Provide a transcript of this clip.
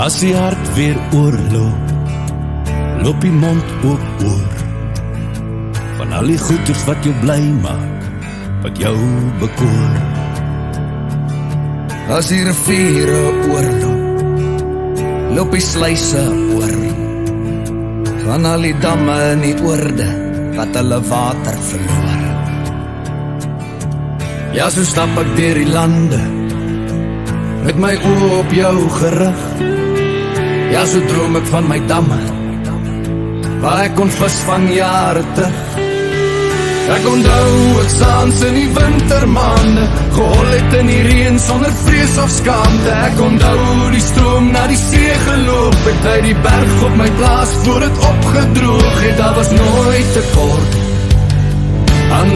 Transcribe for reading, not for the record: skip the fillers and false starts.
As die hart weer oorloop, loop die mond ook oor, van al die goeders wat jou bly maak, wat jou bekoor. As die riviere oorloop, loop die sluise oor, van al die damme in die oorde, wat hulle water verloor. Ja, so stap ek deur die lande, met my oë op jou gerig. Ja, so droom ek van my damme, waar ek kon vis van jare terug. Ek onthou ek saans in die wintermaande, gehol het in die reën sonder vrees of skaamte. Ek onthou die stroom na die see geloop het, uit die berg op my plaas voor het opgedroog het. Daar was nooit tekort,